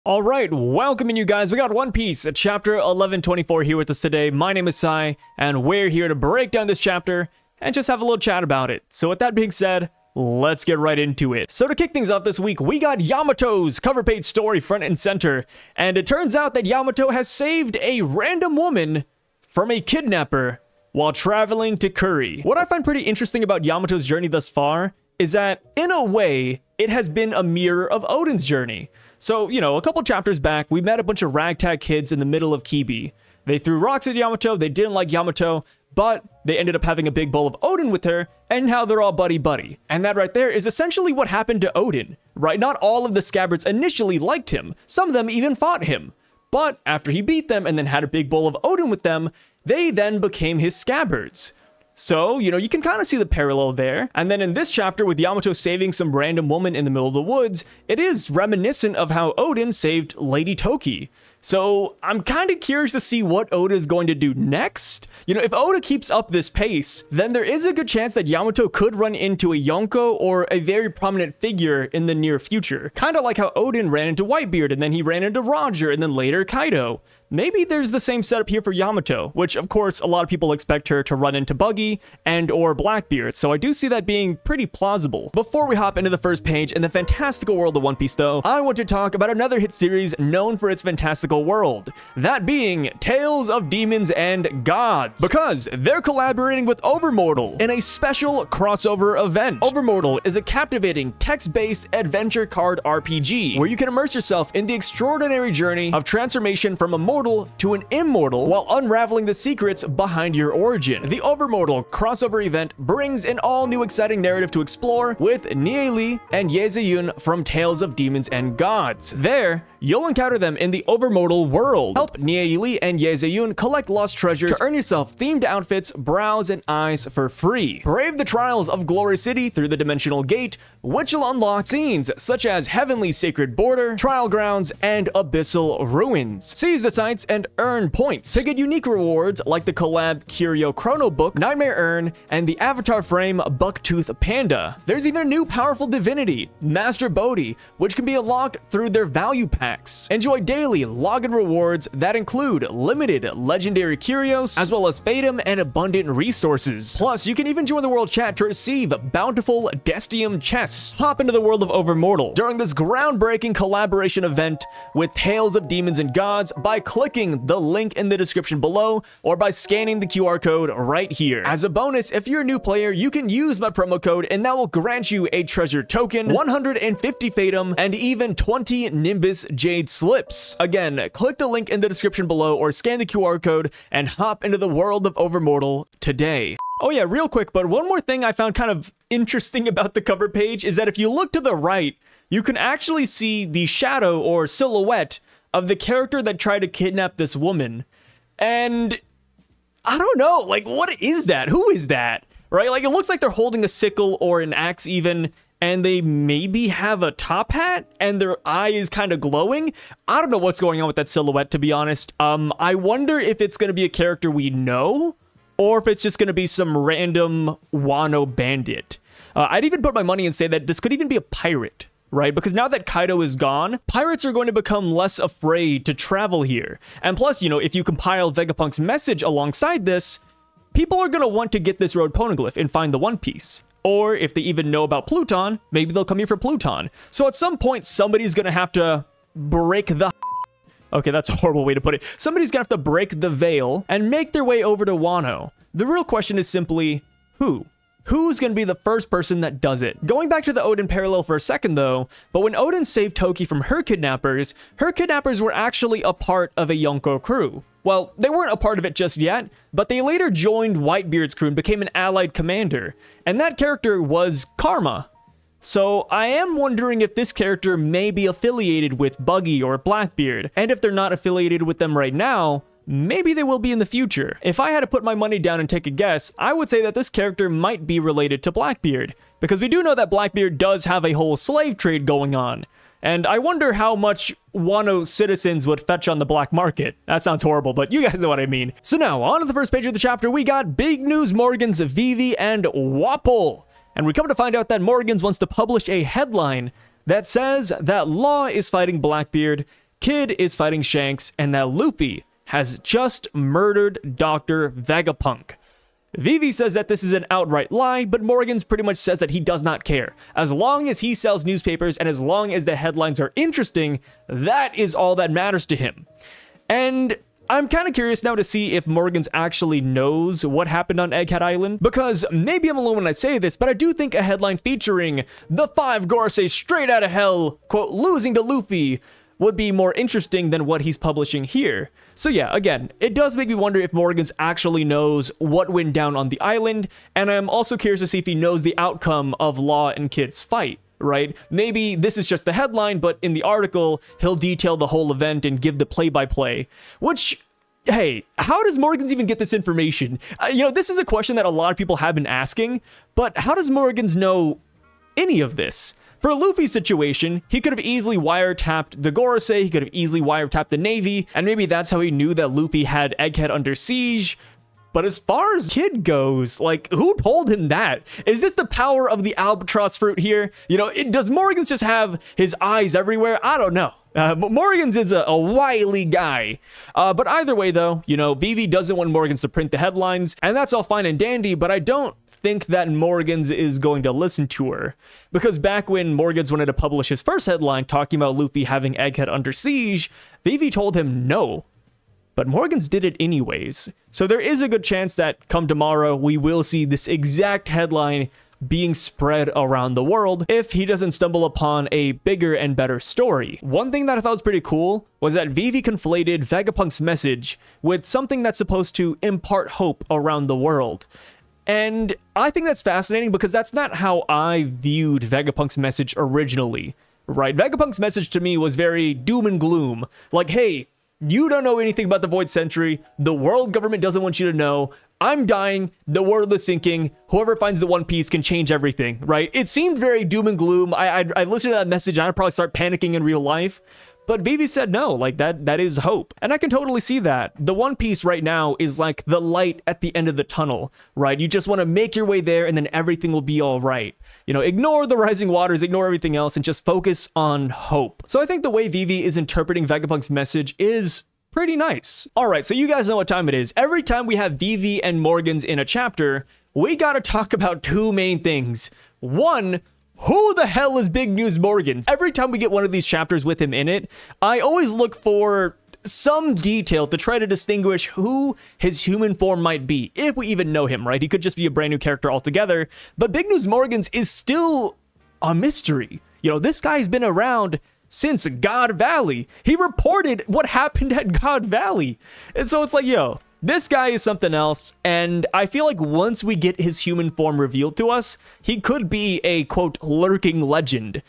Alright, welcoming you guys. We got One Piece, chapter 1124 here with us today. My name is Sai, and we're here to break down this chapter and just have a little chat about it. So with that being said, let's get right into it. So to kick things off this week, we got Yamato's cover page story front and center, and it turns out that Yamato has saved a random woman from a kidnapper while traveling to Curry. What I find pretty interesting about Yamato's journey thus far is that, in a way, it has been a mirror of Oden's journey. So, you know, a couple chapters back, we met a bunch of ragtag kids in the middle of Kibi. They threw rocks at Yamato, they didn't like Yamato, but they ended up having a big bowl of Oden with her, and now they're all buddy-buddy. And that right there is essentially what happened to Oden, right? Not all of the scabbards initially liked him. Some of them even fought him. But after he beat them and then had a big bowl of Oden with them, they then became his scabbards. So, you know, you can kind of see the parallel there. And then in this chapter, with Yamato saving some random woman in the middle of the woods, it is reminiscent of how Oden saved Lady Toki. So I'm kind of curious to see what Oda is going to do next. You know, if Oda keeps up this pace, then there is a good chance that Yamato could run into a Yonko or a very prominent figure in the near future. Kind of like how Oden ran into Whitebeard, and then he ran into Roger, and then later Kaido. Maybe there's the same setup here for Yamato, which of course a lot of people expect her to run into Buggy and or Blackbeard, so I do see that being pretty plausible. Before we hop into the first page in the fantastical world of One Piece though, I want to talk about another hit series known for its fantastical world, that being Tales of Demons and Gods, because they're collaborating with Overmortal in a special crossover event. Overmortal is a captivating text-based adventure card RPG where you can immerse yourself in the extraordinary journey of transformation from a mortal to an immortal while unraveling the secrets behind your origin. The Overmortal crossover event brings an all-new exciting narrative to explore with Nieli and Yezayun from Tales of Demons and Gods. There, you'll encounter them in the Overmortal world. Help Nieli and Yezayun collect lost treasures to earn yourself themed outfits, brows, and eyes for free. Brave the trials of Glory City through the Dimensional Gate, which will unlock scenes such as Heavenly Sacred Border, Trial Grounds, and Abyssal Ruins. Seize the sites and earn points to get unique rewards like the collab Curio Chrono Book, Nightmare Urn, and the Avatar Frame Bucktooth Panda. There's even a new powerful divinity, Master Bodhi, which can be unlocked through their value packs. Enjoy daily login rewards that include limited legendary curios, as well as Fatum and abundant resources. Plus, you can even join the world chat to receive bountiful Destium chests. Hop into the world of Overmortal during this groundbreaking collaboration event with Tales of Demons and Gods by clicking the link in the description below or by scanning the QR code right here. As a bonus, if you're a new player, you can use my promo code and that will grant you a treasure token, 150 Fatum, and even 20 Nimbus Jade slips. Again, click the link in the description below or scan the QR code and hop into the world of Overmortal today. Oh yeah, real quick, but one more thing I found kind of interesting about the cover page is that if you look to the right, you can actually see the shadow or silhouette of the character that tried to kidnap this woman. And I don't know, like, what is that? Who is that? Right? Like, it looks like they're holding a sickle or an axe even, and they maybe have a top hat and their eye is kind of glowing. I don't know what's going on with that silhouette, to be honest. I wonder if it's going to be a character we know or if it's just going to be some random Wano bandit. I'd even put my money and say that this could even be a pirate. Right? Because now that Kaido is gone, pirates are going to become less afraid to travel here. And plus, you know, if you compile Vegapunk's message alongside this, people are going to want to get this road poneglyph and find the One Piece. Or if they even know about Pluton, maybe they'll come here for Pluton. So at some point, somebody's going to have to break the... Okay, that's a horrible way to put it. Somebody's going to have to break the veil and make their way over to Wano. The real question is simply, who? Who's going to be the first person that does it? Going back to the Oden parallel for a second though, but when Oden saved Toki from her kidnappers were actually a part of a Yonko crew. Well, they weren't a part of it just yet, but they later joined Whitebeard's crew and became an allied commander, and that character was Karma. So I am wondering if this character may be affiliated with Buggy or Blackbeard, and if they're not affiliated with them right now, maybe they will be in the future. If I had to put my money down and take a guess, I would say that this character might be related to Blackbeard, because we do know that Blackbeard does have a whole slave trade going on. And I wonder how much Wano citizens would fetch on the black market. That sounds horrible, but you guys know what I mean. So now, on to the first page of the chapter, we got big news Morgans, Vivi, and Wapol. And we come to find out that Morgans wants to publish a headline that says that Law is fighting Blackbeard Kid is fighting Shanks, and that Luffy has just murdered Dr. Vegapunk. Vivi says that this is an outright lie, but Morgans pretty much says that he does not care. As long as he sells newspapers and as long as the headlines are interesting, that is all that matters to him. And I'm kind of curious now to see if Morgans actually knows what happened on Egghead Island, because maybe I'm alone when I say this, but I do think a headline featuring the 5 Gorosei straight out of hell, quote, losing to Luffy, would be more interesting than what he's publishing here. So yeah, again, it does make me wonder if Morgans actually knows what went down on the island, and I'm also curious to see if he knows the outcome of Law and Kid's fight, right? Maybe this is just the headline, but in the article, he'll detail the whole event and give the play-by-play, which, hey, how does Morgans even get this information? This is a question that a lot of people have been asking, but how does Morgans know any of this? For Luffy's situation, he could have easily wiretapped the Gorosei, he could have easily wiretapped the Navy, and maybe that's how he knew that Luffy had Egghead under siege. But as far as Kid goes, like, who told him that? Is this the power of the albatross fruit here? Does Morgans just have his eyes everywhere? I don't know. Morgans is a wily guy. But either way, though, Vivi doesn't want Morgans to print the headlines, and that's all fine and dandy, but I don't think that Morgans is going to listen to her. Because back when Morgans wanted to publish his first headline talking about Luffy having Egghead under siege, Vivi told him no. But Morgans did it anyways. So there is a good chance that come tomorrow, we will see this exact headline being spread around the world if he doesn't stumble upon a bigger and better story. One thing that I thought was pretty cool was that Vivi conflated Vegapunk's message with something that's supposed to impart hope around the world. And I think that's fascinating because that's not how I viewed Vegapunk's message originally, right? Vegapunk's message to me was very doom and gloom. Like, hey, you don't know anything about the Void Century. The world government doesn't want you to know. I'm dying. The world is sinking. Whoever finds the One Piece can change everything, right? It seemed very doom and gloom. I listened to that message and I'd probably start panicking in real life. But Vivi said no, like that is hope. And I can totally see that. The One Piece right now is like the light at the end of the tunnel, right? You just want to make your way there and then everything will be all right. Ignore the rising waters, ignore everything else, and just focus on hope. So I think the way Vivi is interpreting Vegapunk's message is pretty nice. All right, so you guys know what time it is. Every time we have Vivi and Morgans in a chapter, we gotta talk about 2 main things. One, who the hell is Big News Morgans? Every time we get one of these chapters with him in it, I always look for some detail to try to distinguish who his human form might be, if we even know him, right? He could just be a brand new character altogether, but Big News Morgans is still a mystery. This guy's been around since God Valley. He reported what happened at God Valley. And so it's like, this guy is something else, and I feel like once we get his human form revealed to us, he could be a, quote, lurking legend.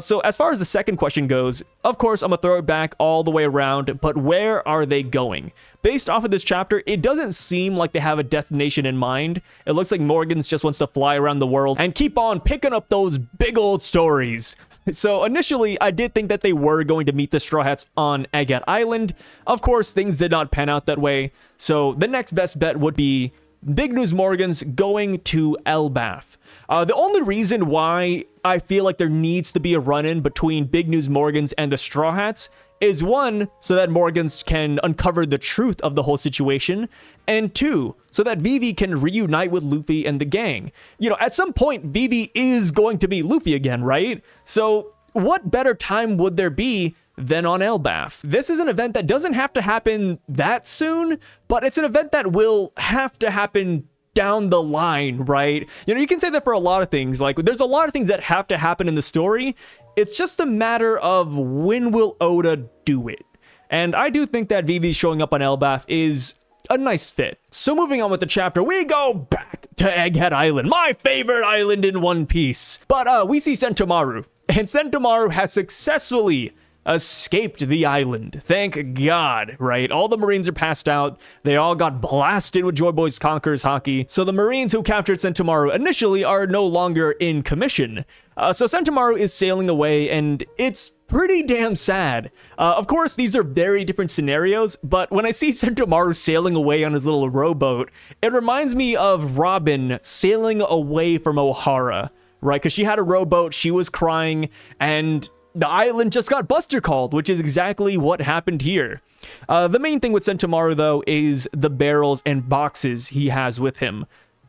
So as far as the second question goes, of course, I'm gonna throw it back all the way around, but where are they going? Based off of this chapter, it doesn't seem like they have a destination in mind. It looks like Morgans just wants to fly around the world and keep on picking up those big old stories. So initially, I did think that they were going to meet the Strawhats on Egghead Island. Of course, things did not pan out that way. So the next best bet would be Big News Morgans going to Elbaf. The only reason why I feel like there needs to be a run-in between Big News Morgans and the Strawhats is 1, so that Morgans can uncover the truth of the whole situation, and 2, so that Vivi can reunite with Luffy and the gang. At some point, Vivi is going to be Luffy again, right? So what better time would there be than on Elbaf? This is an event that doesn't have to happen that soon, but it's an event that will have to happen down the line, right? You can say that for a lot of things. Like, there's a lot of things that have to happen in the story. It's just a matter of when will Oda do it. And I do think that Vivi showing up on Elbaf is a nice fit. So moving on with the chapter, we go back to Egghead Island, my favorite island in One Piece. But we see Sentomaru, and Sentomaru has successfully escaped the island. Thank God, right? All the Marines are passed out. They all got blasted with Joy Boy's Conquerors Haki. So the Marines who captured Sentomaru initially are no longer in commission. So Sentomaru is sailing away, and it's pretty damn sad. Of course, these are very different scenarios, but when I see Sentomaru sailing away on his little rowboat, it reminds me of Robin sailing away from Ohara, right? Because she had a rowboat, she was crying, and the island just got buster called, which is exactly what happened here. The main thing with Sentomaru, though, is the barrels and boxes he has with him.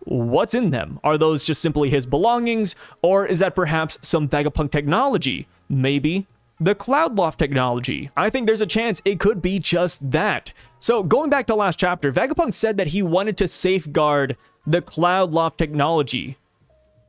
What's in them? Are those just simply his belongings, or is that perhaps some Vegapunk technology? Maybe the Cloudloft technology. I think there's a chance it could be just that. So going back to last chapter, Vegapunk said that he wanted to safeguard the Cloudloft technology,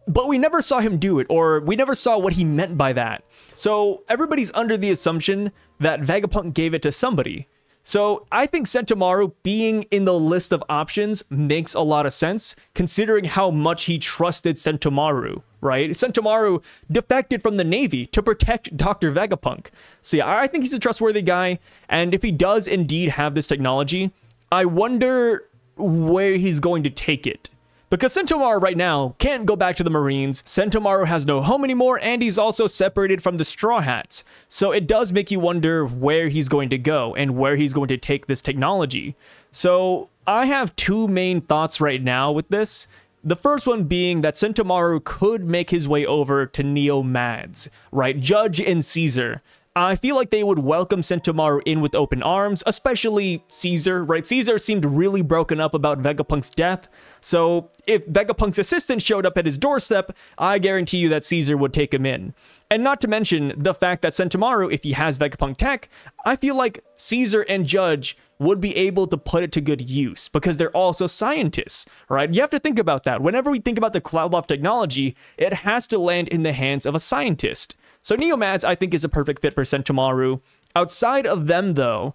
but we never saw him do it, or we never saw what he meant by that. So everybody's under the assumption that Vegapunk gave it to somebody. So I think Sentomaru being in the list of options makes a lot of sense, considering how much he trusted Sentomaru, right? Sentomaru defected from the Navy to protect Dr. Vegapunk. So yeah, I think he's a trustworthy guy, and if he does indeed have this technology, I wonder where he's going to take it. Because Sentomaru right now can't go back to the Marines, Sentomaru has no home anymore, and he's also separated from the Strawhats. So it does make you wonder where he's going to go and where he's going to take this technology. So I have two main thoughts right now with this. The first one being that Sentomaru could make his way over to Neo Mads, right? Judge and Caesar. I feel like they would welcome Sentomaru in with open arms, especially Caesar, right? Caesar seemed really broken up about Vegapunk's death, so if Vegapunk's assistant showed up at his doorstep, I guarantee you that Caesar would take him in. And not to mention the fact that Sentomaru, if he has Vegapunk tech, I feel like Caesar and Judge would be able to put it to good use because they're also scientists, right? You have to think about that. Whenever we think about the Cloudloft technology, it has to land in the hands of a scientist. So Neomads, I think, is a perfect fit for Sentomaru. Outside of them, though,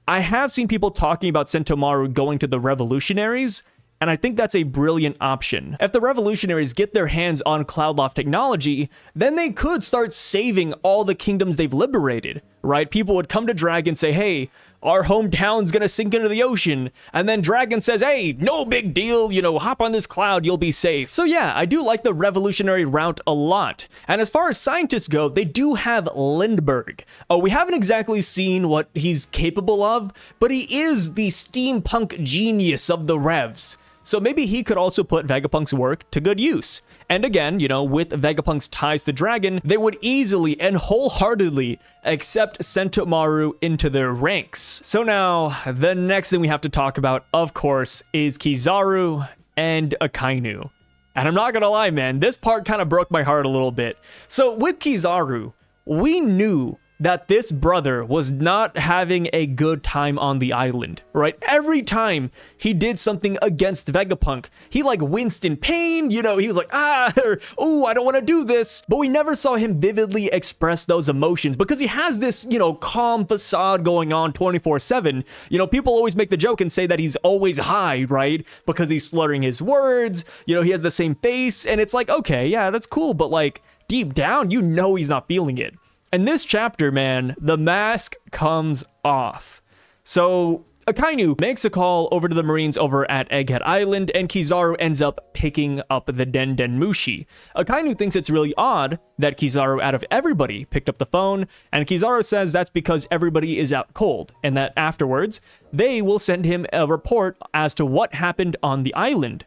I have seen people talking about Sentomaru going to the Revolutionaries, and I think that's a brilliant option. If the Revolutionaries get their hands on Cloudloft technology, then they could start saving all the kingdoms they've liberated, right? People would come to Dragon and say, hey, our hometown's gonna sink into the ocean, and then Dragon says, hey, no big deal, you know, hop on this cloud, you'll be safe. So yeah, I do like the revolutionary route a lot. And as far as scientists go, they do have Lindbergh. Oh, we haven't exactly seen what he's capable of, but he is the steampunk genius of the Revs. So maybe he could also put Vegapunk's work to good use. And again, you know, with Vegapunk's ties to Dragon, they would easily and wholeheartedly accept Sentomaru into their ranks. So now, the next thing we have to talk about, of course, is Kizaru and Akainu. And I'm not gonna lie, man, this part kind of broke my heart a little bit. So with Kizaru, we knew that this brother was not having a good time on the island, right? Every time he did something against Vegapunk, he like winced in pain, you know, he was like, or, oh, I don't want to do this. But we never saw him vividly express those emotions because he has this, you know, calm facade going on 24/7. You know, people always make the joke and say that he's always high, right? Because he's slurring his words, you know, he has the same face, and it's like, okay, yeah, that's cool, but like deep down, you know he's not feeling it. And this chapter, man, the mask comes off. So Akainu makes a call over to the Marines over at Egghead Island, and Kizaru ends up picking up the Den Mushi. Akainu thinks it's really odd that Kizaru, out of everybody, picked up the phone, and Kizaru says that's because everybody is out cold, and that afterwards, they will send him a report as to what happened on the island.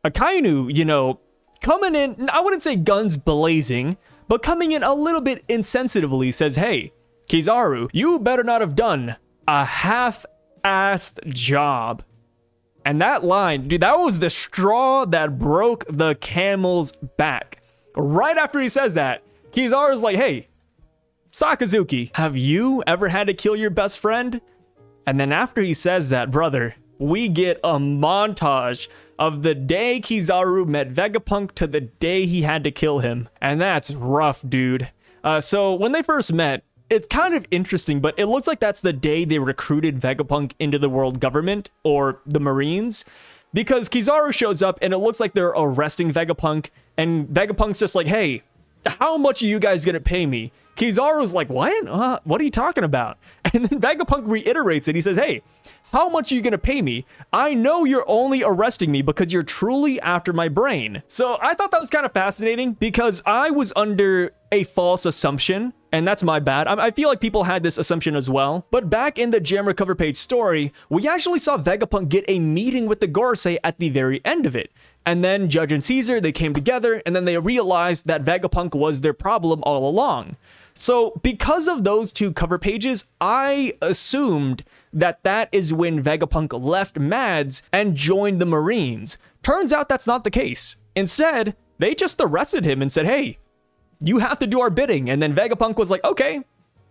Akainu, you know, coming in, I wouldn't say guns blazing, but coming in a little bit insensitively says, hey, Kizaru, you better not have done a half-assed job. And that line, dude, that was the straw that broke the camel's back. Right after he says that, Kizaru's like, hey, Sakazuki, have you ever had to kill your best friend? And then after he says that, brother, we get a montage of the day Kizaru met Vegapunk to the day he had to kill him. And that's rough, dude. So when they first met, it's kind of interesting, but it looks like that's the day they recruited Vegapunk into the world government, or the Marines, because Kizaru shows up and it looks like they're arresting Vegapunk, and Vegapunk's just like, hey, how much are you guys gonna pay me? Kizaru's like, what? What are you talking about? And then Vegapunk reiterates it. He says, hey, how much are you gonna pay me? I know you're only arresting me because you're truly after my brain. So I thought that was kind of fascinating because I was under a false assumption, and that's my bad. I feel like people had this assumption as well. But back in the Jammer cover page story, we actually saw Vegapunk get a meeting with the Gorosei at the very end of it. And then Judge and Caesar, they came together, and then they realized that Vegapunk was their problem all along. So because of those two cover pages, I assumed that that is when Vegapunk left Mads and joined the Marines. Turns out that's not the case. Instead, they just arrested him and said, hey, you have to do our bidding. And then Vegapunk was like, okay,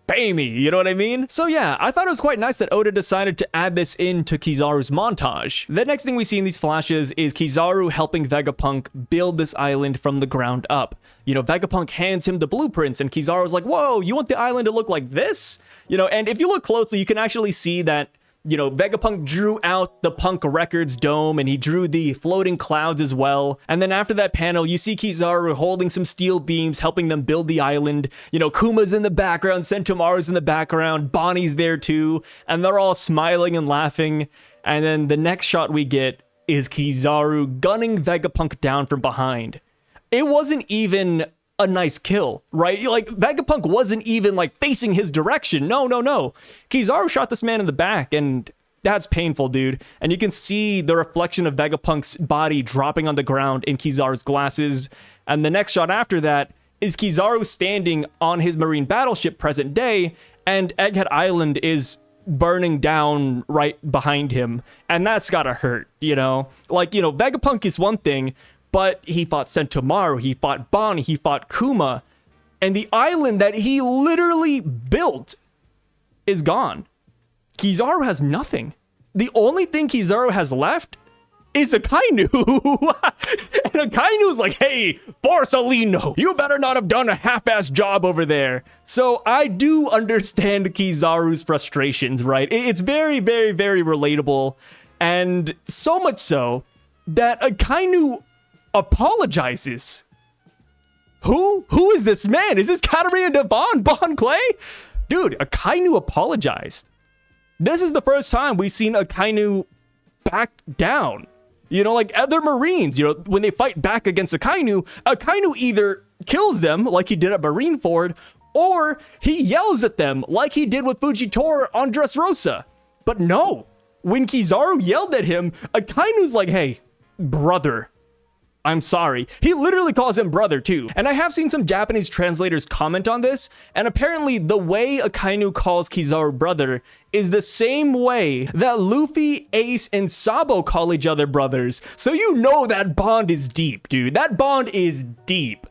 pay me, you know what I mean? So yeah, I thought it was quite nice that Oda decided to add this into Kizaru's montage. The next thing we see in these flashes is Kizaru helping Vegapunk build this island from the ground up. You know, Vegapunk hands him the blueprints and Kizaru's like, whoa, you want the island to look like this? You know, and if you look closely, you can actually see that, you know, Vegapunk drew out the Punk Records dome and he drew the floating clouds as well. And then after that panel, you see Kizaru holding some steel beams, helping them build the island. You know, Kuma's in the background, Sentomaru's in the background, Bonnie's there too, and they're all smiling and laughing. And then the next shot we get is Kizaru gunning Vegapunk down from behind. It wasn't even a nice kill, right? Like, Vegapunk wasn't even, like, facing his direction. No. Kizaru shot this man in the back, and that's painful, dude. And you can see the reflection of Vegapunk's body dropping on the ground in Kizaru's glasses. And the next shot after that is Kizaru standing on his marine battleship present day, and Egghead Island is burning down right behind him. And that's gotta hurt, you know? Like, you know, Vegapunk is one thing, but he fought Sentomaru, he fought Bonnie, he fought Kuma, and the island that he literally built is gone. Kizaru has nothing. The only thing Kizaru has left is Akainu. And Akainu's like, hey, Borsalino, you better not have done a half-assed job over there. So I do understand Kizaru's frustrations, right? It's very, very, very relatable. And so much so that Akainu apologizes. Who is this man? Is this Katarina Devon, Bon Clay? Dude, Akainu apologized. This is the first time we've seen Akainu back down. You know, like other Marines, you know, when they fight back against Akainu, Akainu either kills them like he did at Marineford, or he yells at them like he did with Fujitora on Dressrosa. But no, when Kizaru yelled at him, Akainu's like, hey, brother, I'm sorry. He literally calls him brother too. And I have seen some Japanese translators comment on this, and apparently the way Akainu calls Kizaru brother is the same way that Luffy, Ace, and Sabo call each other brothers. So you know that bond is deep, dude. That bond is deep.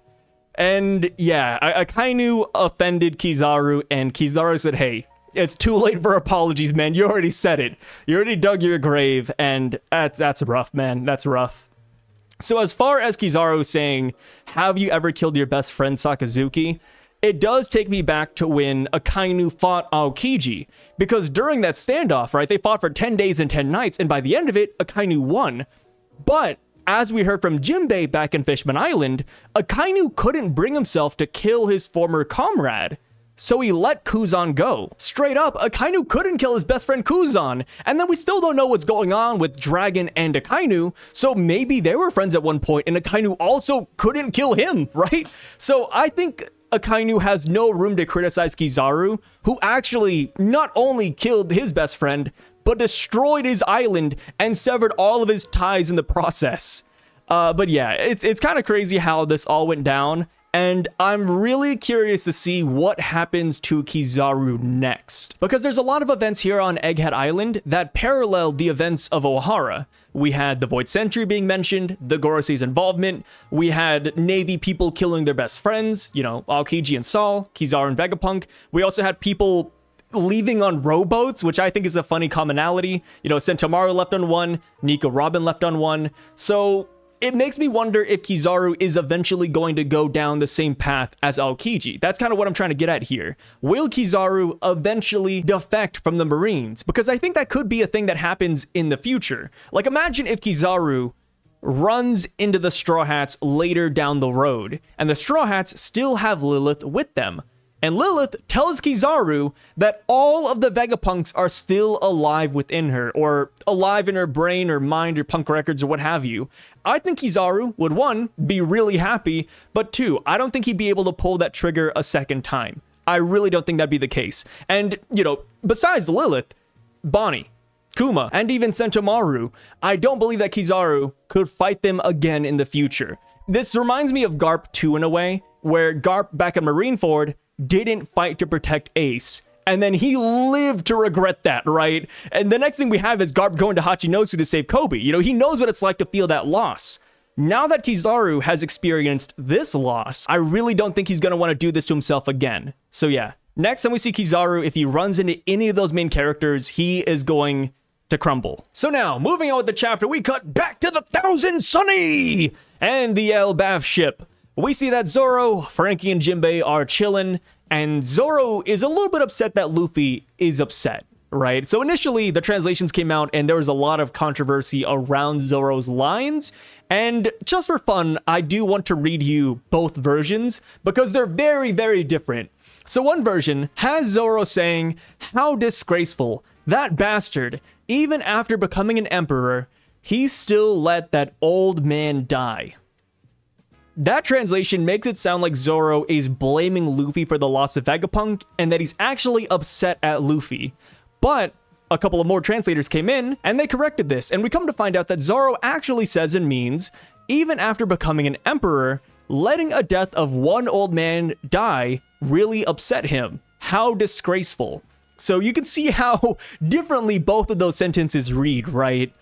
And yeah, Akainu offended Kizaru, and Kizaru said, hey, it's too late for apologies, man. You already said it. You already dug your grave, and that's rough, man. That's rough. So as far as Kizaru saying, have you ever killed your best friend Sakazuki? It does take me back to when Akainu fought Aokiji, because during that standoff, right, they fought for 10 days and 10 nights, and by the end of it, Akainu won. But as we heard from Jinbei back in Fishman Island, Akainu couldn't bring himself to kill his former comrade. So he let Kuzan go. Straight up, Akainu couldn't kill his best friend Kuzan, and then we still don't know what's going on with Dragon and Akainu, so maybe they were friends at one point and Akainu also couldn't kill him, right? So I think Akainu has no room to criticize Kizaru, who actually not only killed his best friend, but destroyed his island and severed all of his ties in the process. But yeah, it's kind of crazy how this all went down. And I'm really curious to see what happens to Kizaru next. Because there's a lot of events here on Egghead Island that parallel the events of Ohara. We had the Void Sentry being mentioned, the Gorosei's involvement, we had Navy people killing their best friends, you know, Aokiji and Saul, Kizaru and Vegapunk. We also had people leaving on rowboats, which I think is a funny commonality. You know, Sentomaru left on one, Nico Robin left on one. So it makes me wonder if Kizaru is eventually going to go down the same path as Aokiji. That's kind of what I'm trying to get at here. Will Kizaru eventually defect from the Marines? Because I think that could be a thing that happens in the future. Like, imagine if Kizaru runs into the Strawhats later down the road, and the Strawhats still have Lilith with them. And Lilith tells Kizaru that all of the Vegapunks are still alive within her, or alive in her brain or mind or punk records or what have you. I think Kizaru would, one, be really happy, but two, I don't think he'd be able to pull that trigger a second time. I really don't think that'd be the case. And, you know, besides Lilith, Bonnie, Kuma, and even Sentomaru, I don't believe that Kizaru could fight them again in the future. This reminds me of Garp 2 in a way, where Garp back at Marineford didn't fight to protect Ace. And then he lived to regret that, right? And the next thing we have is Garp going to Hachinosu to save Kobe. You know, he knows what it's like to feel that loss. Now that Kizaru has experienced this loss, I really don't think he's going to want to do this to himself again. So yeah. Next time we see Kizaru, if he runs into any of those main characters, he is going to crumble. So now, moving on with the chapter, we cut back to the Thousand Sunny and the Elbaf ship. We see that Zoro, Frankie, and Jinbei are chilling, and Zoro is a little bit upset that Luffy is upset, right? So initially, the translations came out, and there was a lot of controversy around Zoro's lines, and just for fun, I do want to read you both versions, because they're very, very different. So one version has Zoro saying, "How disgraceful, that bastard, even after becoming an emperor, he still let that old man die." That translation makes it sound like Zoro is blaming Luffy for the loss of Vegapunk and that he's actually upset at Luffy. But a couple of more translators came in and they corrected this, and we come to find out that Zoro actually says and means, even after becoming an emperor, letting a death of one old man die really upset him. How disgraceful. So you can see how differently both of those sentences read, right?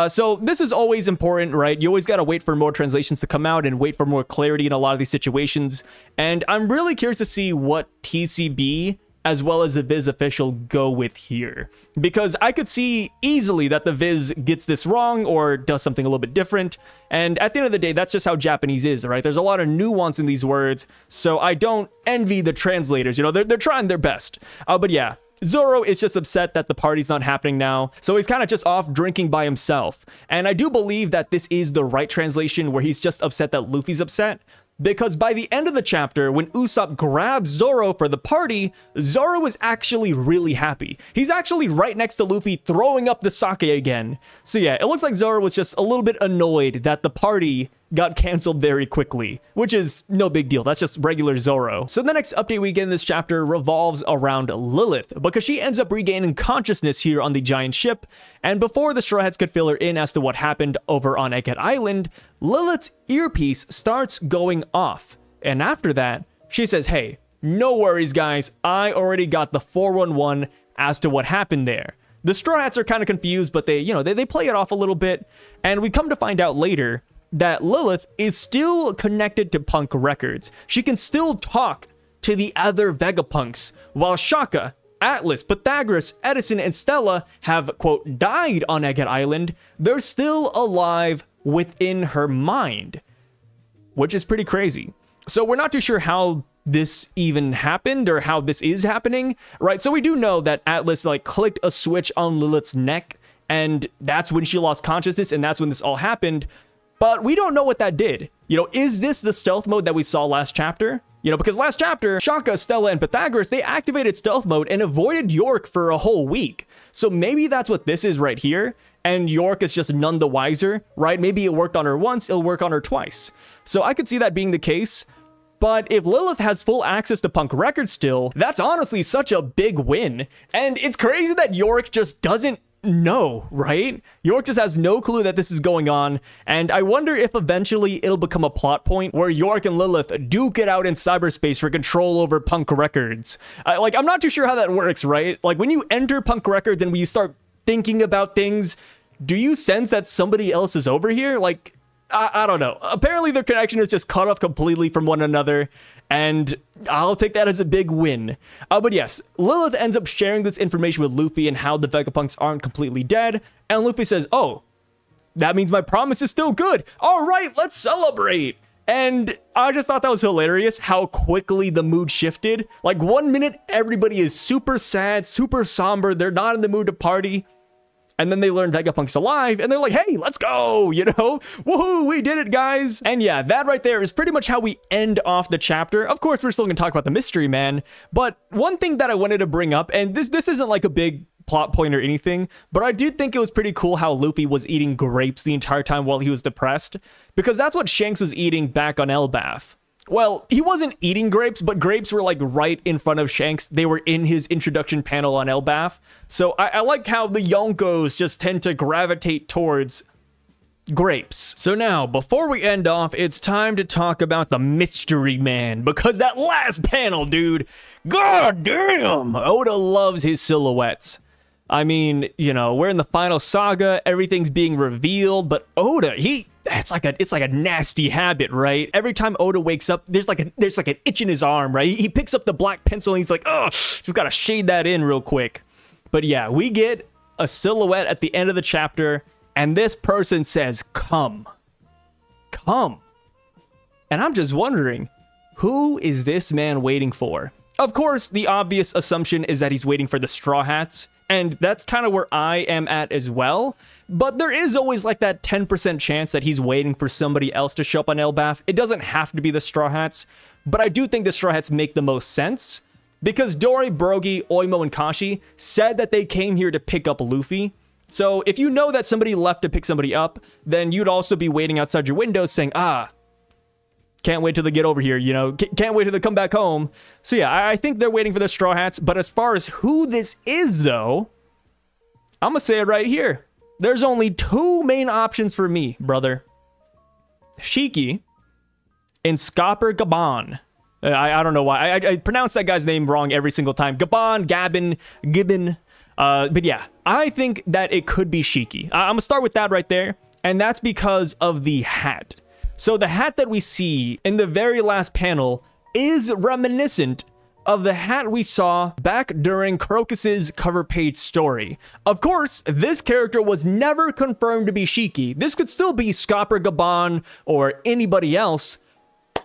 So this is always important, right? You always got to wait for more translations to come out and wait for more clarity in a lot of these situations. And I'm really curious to see what TCB as well as the Viz official go with here. Because I could see easily that the Viz gets this wrong or does something a little bit different. And at the end of the day, that's just how Japanese is, right? There's a lot of nuance in these words, so I don't envy the translators. You know, they're trying their best. But yeah. Zoro is just upset that the party's not happening now, so he's kind of just off drinking by himself. And I do believe that this is the right translation where he's just upset that Luffy's upset, because by the end of the chapter, when Usopp grabs Zoro for the party, Zoro is actually really happy. He's actually right next to Luffy throwing up the sake again. So yeah, it looks like Zoro was just a little bit annoyed that the party got canceled very quickly, which is no big deal. That's just regular Zoro. So the next update we get in this chapter revolves around Lilith, because she ends up regaining consciousness here on the giant ship, and before the Strawhats could fill her in as to what happened over on Egghead Island, Lilith's earpiece starts going off, and after that, she says, "Hey, no worries guys, I already got the 411 as to what happened there." The Straw Hats are kind of confused, but they play it off a little bit, and we come to find out later that Lilith is still connected to Punk Records. She can still talk to the other Vegapunks, while Shaka, Atlas, Pythagoras, Edison, and Stella have, quote, died on Egghead Island. They're still alive within her mind, which is pretty crazy. So we're not too sure how this even happened or how this is happening, right? So we do know that Atlas clicked a switch on Lilith's neck, and that's when she lost consciousness, and that's when this all happened. But we don't know what that did. You know, is this the stealth mode that we saw last chapter? You know, because last chapter, Shaka, Stella, and Pythagoras, they activated stealth mode and avoided York for a whole week. So maybe that's what this is right here, and York is just none the wiser, right? Maybe it worked on her once, it'll work on her twice. So I could see that being the case. But if Lilith has full access to Punk Records still, that's honestly such a big win. And it's crazy that York just doesn't know, right? York just has no clue that this is going on, and I wonder if eventually it'll become a plot point where York and Lilith do get out in cyberspace for control over Punk Records. I'm not too sure how that works, right? Like, when you enter Punk Records and when you start thinking about things, do you sense that somebody else is over here? Like, I don't know. Apparently their connection is just cut off completely from one another, and I'll take that as a big win. But yes, Lilith ends up sharing this information with Luffy and how the Vegapunks aren't completely dead, and Luffy says, "Oh, that means my promise is still good. All right, let's celebrate." And I just thought that was hilarious how quickly the mood shifted. Like, 1 minute, everybody is super sad, super somber, they're not in the mood to party. And then they learn Vegapunk's alive, and they're like, "Hey, let's go," you know? Woohoo, we did it, guys. And yeah, that right there is pretty much how we end off the chapter. Of course, we're still gonna talk about the mystery man, but one thing that I wanted to bring up, and this isn't like a big plot point or anything, but I did think it was pretty cool how Luffy was eating grapes the entire time while he was depressed, because that's what Shanks was eating back on Elbaf. Well, he wasn't eating grapes, but grapes were like right in front of Shanks. They were in his introduction panel on Elbaf. So I like how the Yonkos just tend to gravitate towards grapes. So now, before we end off, it's time to talk about the mystery man, because that last panel, dude, god damn, Oda loves his silhouettes. I mean, you know, we're in the final saga, everything's being revealed, but Oda, it's like a nasty habit, right? Every time Oda wakes up, there's like an itch in his arm, right? He picks up the black pencil and he's like, oh, just gotta shade that in real quick. But yeah, we get a silhouette at the end of the chapter, and this person says, come. Come. And I'm just wondering, who is this man waiting for? Of course, the obvious assumption is that he's waiting for the Strawhats, and that's kind of where I am at as well. But there is always like that 10% chance that he's waiting for somebody else to show up on Elbaf. It doesn't have to be the Strawhats, but I do think the Strawhats make the most sense, because Dory, Brogy, Oimo, and Kashi said that they came here to pick up Luffy. So if you know that somebody left to pick somebody up, then you'd also be waiting outside your window saying, can't wait till they get over here, you know, can't wait till they come back home. So yeah, I think they're waiting for the Straw Hats, but as far as who this is though, I'm gonna say it right here. There's only two main options for me, brother. Shiki and Scopper Gaban. I don't know why. I pronounce that guy's name wrong every single time. Gaban, Gabin, Gibbon. But yeah, I think that it could be Shiki. I'm gonna start with that right there, and that's because of the hat. So the hat that we see in the very last panel is reminiscent of the hat we saw back during Crocus's cover page story. Of course, this character was never confirmed to be Shiki. This could still be Scopper Gaban or anybody else,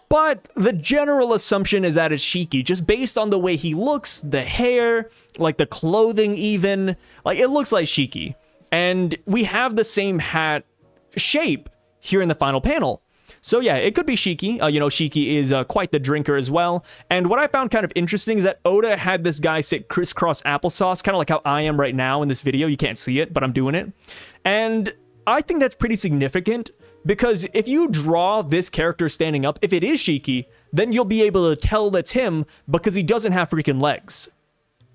but the general assumption is that it's Shiki, just based on the way he looks, the hair, like the clothing even. Like, it looks like Shiki. And we have the same hat shape here in the final panel. So yeah, it could be Shiki. You know, Shiki is quite the drinker as well. And what I found kind of interesting is that Oda had this guy sit crisscross applesauce, kind of like how I am right now in this video. You can't see it, but I'm doing it. And I think that's pretty significant, because if you draw this character standing up, if it is Shiki, then you'll be able to tell that's him because he doesn't have freaking legs.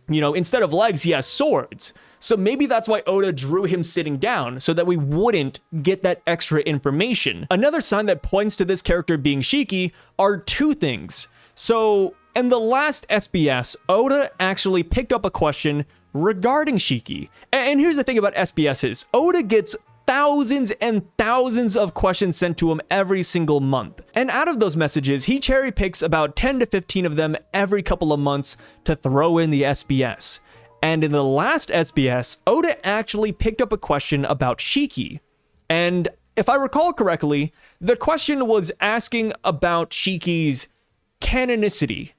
You know, instead of legs, he has swords. So maybe that's why Oda drew him sitting down, so that we wouldn't get that extra information. Another sign that points to this character being Shiki are two things. So in the last SBS, Oda actually picked up a question regarding Shiki. And here's the thing about SBSs. Oda gets thousands and thousands of questions sent to him every single month. And out of those messages, he cherry picks about 10 to 15 of them every couple of months to throw in the SBS. And in the last SBS, Oda actually picked up a question about Shiki. And if I recall correctly, the question was asking about Shiki's canonicity.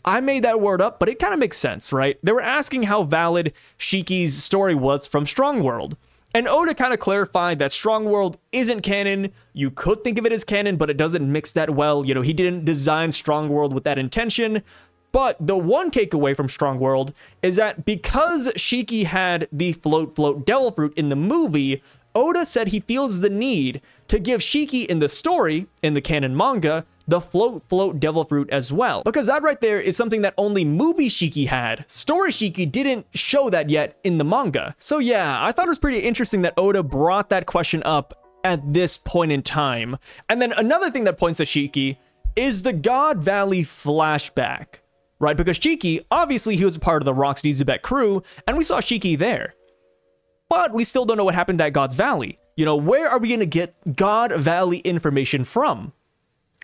I made that word up, but it kind of makes sense, right? They were asking how valid Shiki's story was from Strong World. And Oda kind of clarified that Strong World isn't canon. You could think of it as canon, but it doesn't mix that well. You know, he didn't design Strong World with that intention. But the one takeaway from Strong World is that because Shiki had the Float Devil Fruit in the movie, Oda said he feels the need to give Shiki in the story, in the canon manga, the Float Devil Fruit as well. Because that right there is something that only movie Shiki had. Story Shiki didn't show that yet in the manga. So yeah, I thought it was pretty interesting that Oda brought that question up at this point in time. And then another thing that points to Shiki is the God Valley flashback. Right, because Shiki, obviously he was a part of the Rocksteady Zebek crew, and we saw Shiki there. But we still don't know what happened at God's Valley. You know, where are we going to get God Valley information from?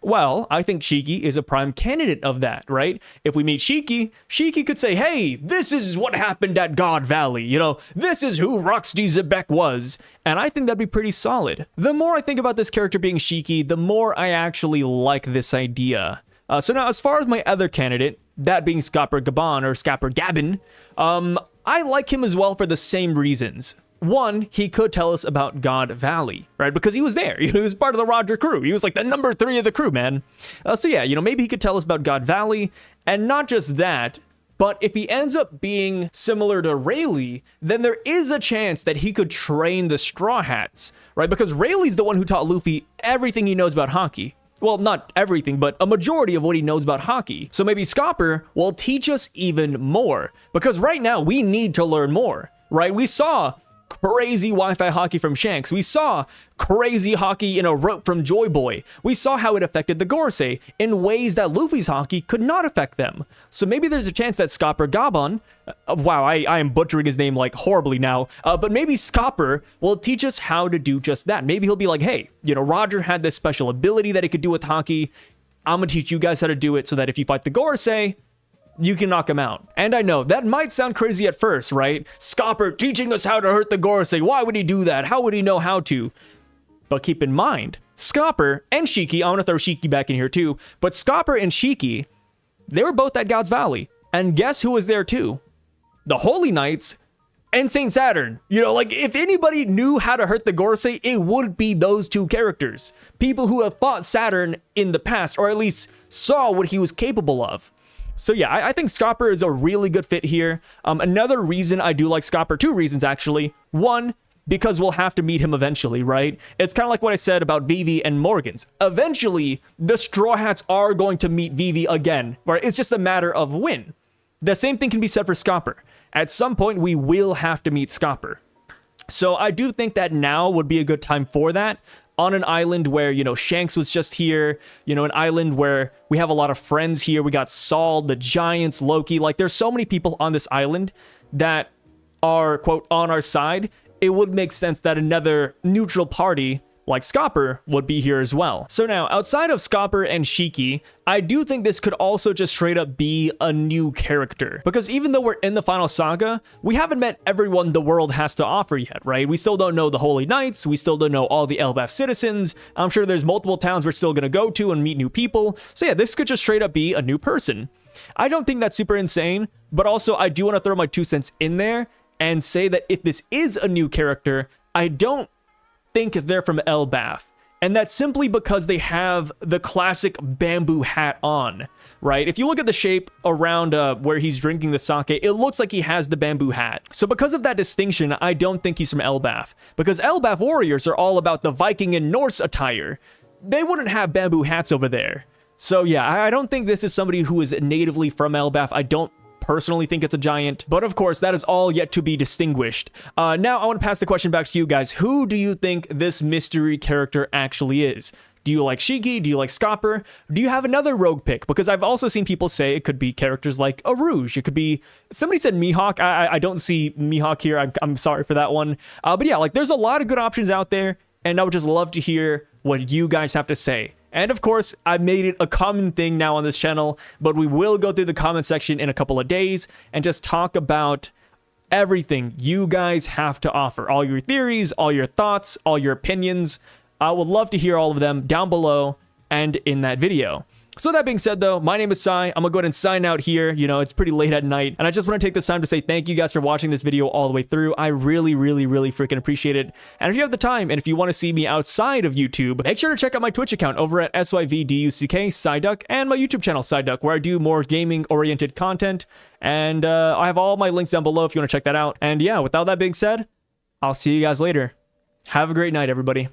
Well, I think Shiki is a prime candidate of that, right? If we meet Shiki, Shiki could say, hey, this is what happened at God Valley. You know, this is who Rocksteady Zebek was. And I think that'd be pretty solid. The more I think about this character being Shiki, the more I actually like this idea. So now, as far as my other candidate, that being Scopper Gaban or Scopper Gaban, I like him as well for the same reasons. One, he could tell us about God Valley, right? Because he was there. He was part of the Roger crew. He was like the number 3 of the crew, man. So yeah, you know, maybe he could tell us about God Valley. And not just that, but if he ends up being similar to Rayleigh, then there is a chance that he could train the Straw Hats, right? Because Rayleigh's the one who taught Luffy everything he knows about hockey. Well, not everything, but a majority of what he knows about hockey. So maybe Scopper will teach us even more. Because right now, we need to learn more, right? We saw crazy Wi-Fi Haki from Shanks. We saw crazy Haki in a rope from Joy Boy. We saw how it affected the Gorosei in ways that Luffy's Haki could not affect them. So maybe there's a chance that Scopper Gaban, wow, I am butchering his name like horribly now, but maybe Scopper will teach us how to do just that. Maybe he'll be like, hey, you know, Roger had this special ability that he could do with Haki. I'm gonna teach you guys how to do it so that if you fight the Gorosei, you can knock him out. And I know, that might sound crazy at first, right? Scopper teaching us how to hurt the Gorosei. Why would he do that? How would he know how to? But keep in mind, Scopper and Shiki, I want to throw Shiki back in here too, but Scopper and Shiki, they were both at God's Valley. And guess who was there too? The Holy Knights and Saint Saturn. You know, like, if anybody knew how to hurt the Gorosei, it would be those two characters. People who have fought Saturn in the past, or at least saw what he was capable of. So yeah, I think Scopper is a really good fit here. Another reason I do like Scopper, two reasons actually. One, because we'll have to meet him eventually, right? It's kind of like what I said about Vivi and Morgans. Eventually, the Straw Hats are going to meet Vivi again, right? It's just a matter of when. The same thing can be said for Scopper. At some point, we will have to meet Scopper. So I do think that now would be a good time for that. On an island where, you know, Shanks was just here, you know, an island where we have a lot of friends here. We got Saul, the Giants, Loki. Like, there's so many people on this island that are, quote, on our side. It would make sense that another neutral party like Scopper would be here as well. So now, outside of Scopper and Shiki, I do think this could also just straight up be a new character. Because even though we're in the final saga, we haven't met everyone the world has to offer yet, right? We still don't know the Holy Knights, we still don't know all the Elbaf citizens. I'm sure there's multiple towns we're still gonna go to and meet new people. So yeah, this could just straight up be a new person. I don't think that's super insane, but also I do want to throw my 2 cents in there and say that if this is a new character, I don't think they're from Elbaf. And that's simply because they have the classic bamboo hat on, right? If you look at the shape around where he's drinking the sake, it looks like he has the bamboo hat. So because of that distinction, I don't think he's from Elbaf. Because Elbaf warriors are all about the Viking and Norse attire. They wouldn't have bamboo hats over there. So yeah, I don't think this is somebody who is natively from Elbaf. I don't personally think it's a giant, but of course that is all yet to be distinguished. Now I want to pass the question back to you guys. Who do you think this mystery character actually is? Do you like Shiki? Do you like Scopper? Do you have another rogue pick? Because I've also seen people say it could be characters like a Rouge. It could be, somebody said Mihawk. I don't see Mihawk here. I'm sorry for that one. But yeah, like, there's a lot of good options out there, and I would just love to hear what you guys have to say. And of course, I've made it a common thing now on this channel, but we will go through the comment section in a couple of days and just talk about everything you guys have to offer. All your theories, all your thoughts, all your opinions. I would love to hear all of them down below and in that video. So that being said, though, my name is Sai. I'm gonna go ahead and sign out here. You know, it's pretty late at night, and I just want to take this time to say thank you guys for watching this video all the way through. I really, really, really freaking appreciate it. And if you have the time, and if you want to see me outside of YouTube, make sure to check out my Twitch account over at SYVDUCK, Psyduck, and my YouTube channel, Psyduck, where I do more gaming-oriented content. And I have all my links down below if you want to check that out. And yeah, with all that being said, I'll see you guys later. Have a great night, everybody.